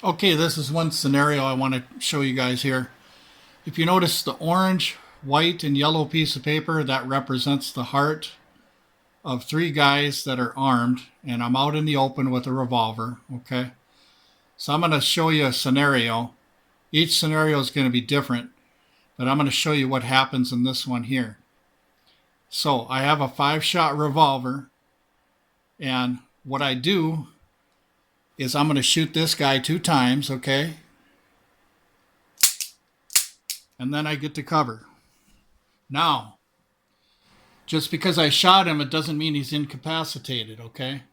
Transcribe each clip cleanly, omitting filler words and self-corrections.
Okay, this is one scenario I want to show you guys here. If you notice the orange, white, and yellow piece of paper, that represents the heart of three guys that are armed, and I'm out in the open with a revolver, okay? So I'm going to show you a scenario. Each scenario is going to be different, but I'm going to show you what happens in this one here. So I have a 5-shot revolver, and what I do is I'm going to shoot this guy 2 times, okay? And then I get to cover. Now, just because I shot him, it doesn't mean he's incapacitated, okay?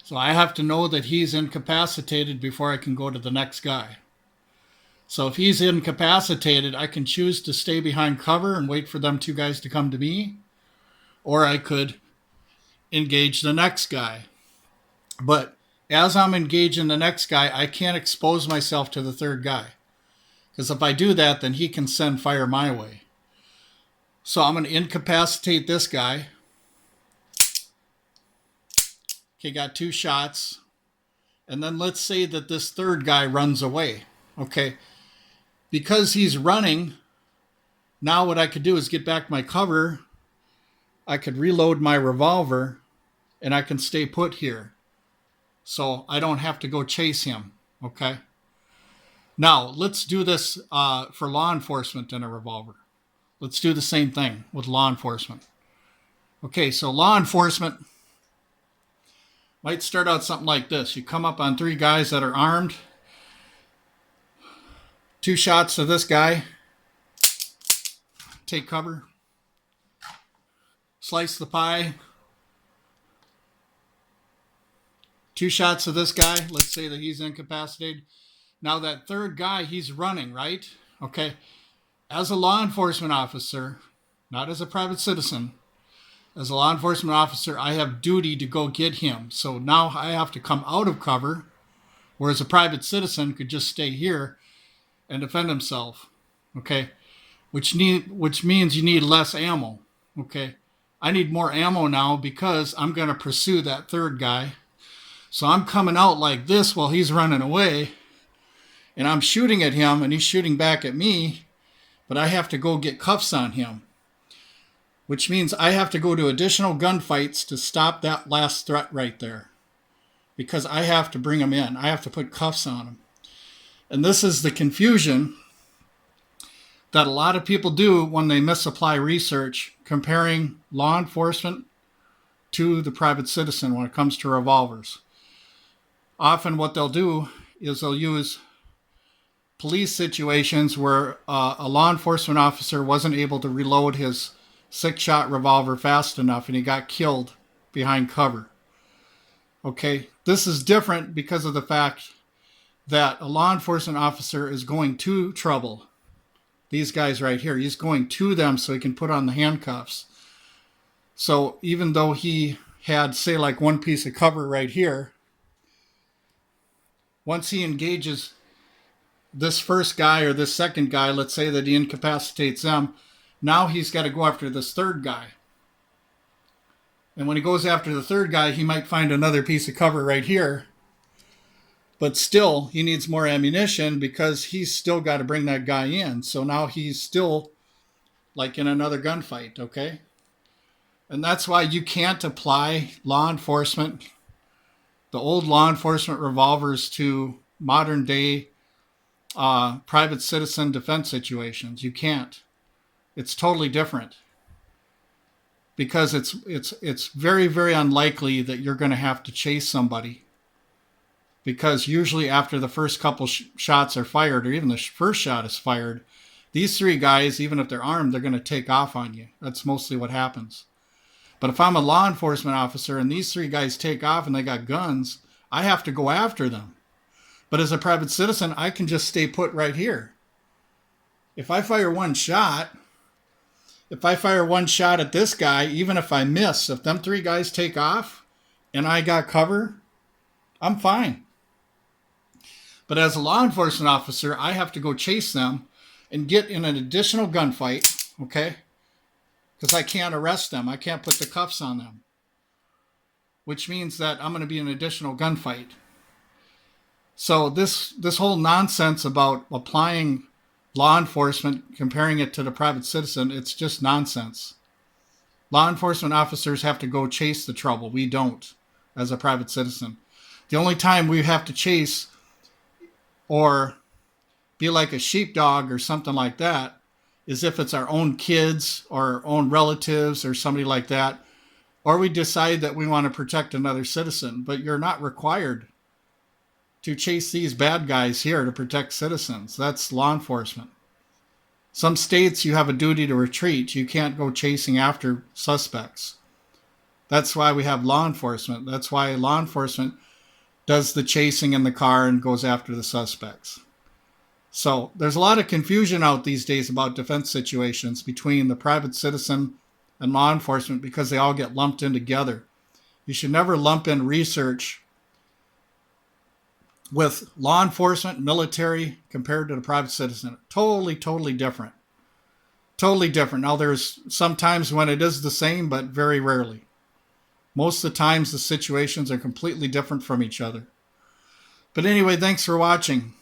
So I have to know that he's incapacitated before I can go to the next guy. So if he's incapacitated, I can choose to stay behind cover and wait for them 2 guys to come to me, or I could engage the next guy. But as I'm engaging the next guy, I can't expose myself to the 3rd guy. Because if I do that, then he can send fire my way. So I'm going to incapacitate this guy. Okay, got 2 shots. And then let's say that this 3rd guy runs away. Okay, because he's running, now what I could do is get back my cover. I could reload my revolver, and I can stay put here. So I don't have to go chase him, okay? Now, let's do this for law enforcement and a revolver. Let's do the same thing with law enforcement. Okay, so law enforcement might start out something like this. You come up on 3 guys that are armed. 2 shots to this guy. Take cover. Slice the pie. 2 shots to this guy. Let's say that he's incapacitated. Now that 3rd guy, he's running, right? Okay. As a law enforcement officer, not as a private citizen, as a law enforcement officer, I have duty to go get him. So now I have to come out of cover, whereas a private citizen could just stay here and defend himself. Okay. Which means you need less ammo. Okay. I need more ammo now because I'm going to pursue that 3rd guy. So I'm coming out like this while he's running away, and I'm shooting at him, and he's shooting back at me, but I have to go get cuffs on him, which means I have to go to additional gunfights to stop that last threat right there, because I have to bring him in. I have to put cuffs on him. And this is the confusion that a lot of people do when they misapply research comparing law enforcement to the private citizen when it comes to revolvers. Often what they'll do is they'll use police situations where a law enforcement officer wasn't able to reload his 6-shot revolver fast enough and he got killed behind cover. Okay, this is different because of the fact that a law enforcement officer is going to trouble. These guys right here, he's going to them so he can put on the handcuffs. So even though he had, say, like 1 piece of cover right here, once he engages this 1st guy or this 2nd guy, let's say that he incapacitates them, now he's got to go after this 3rd guy. And when he goes after the 3rd guy, he might find another piece of cover right here. But still, he needs more ammunition because he's still got to bring that guy in. So now he's still like in another gunfight, okay? And that's why you can't apply law enforcement, the old law enforcement revolvers, to modern day private citizen defense situations. You can't. It's totally different because it's very, very unlikely that you're going to have to chase somebody, because usually after the first couple shots are fired, or even the first shot is fired, these 3 guys, even if they're armed, they're going to take off on you. That's mostly what happens. But if I'm a law enforcement officer and these 3 guys take off and they got guns, I have to go after them. But as a private citizen, I can just stay put right here. If I fire one shot at this guy, even if I miss, if them 3 guys take off and I got cover, I'm fine. But as a law enforcement officer, I have to go chase them and get in an additional gunfight, okay? Because I can't arrest them. I can't put the cuffs on them, which means that I'm going to be in an additional gunfight. So this whole nonsense about applying law enforcement, comparing it to the private citizen, it's just nonsense. Law enforcement officers have to go chase the trouble. We don't, as a private citizen. The only time we have to chase or be like a sheepdog or something like that is if it's our own kids or our own relatives or somebody like that, or we decide that we want to protect another citizen. But you're not required to chase these bad guys here to protect citizens. That's law enforcement. Some states you have a duty to retreat. You can't go chasing after suspects. That's why we have law enforcement. That's why law enforcement does the chasing in the car and goes after the suspects. So there's a lot of confusion out these days about defense situations between the private citizen and law enforcement because they all get lumped in together. You should never lump in research with law enforcement, military, compared to the private citizen. Totally, totally different. Totally different. Now, there's some times when it is the same, but very rarely. Most of the times, the situations are completely different from each other. But anyway, thanks for watching.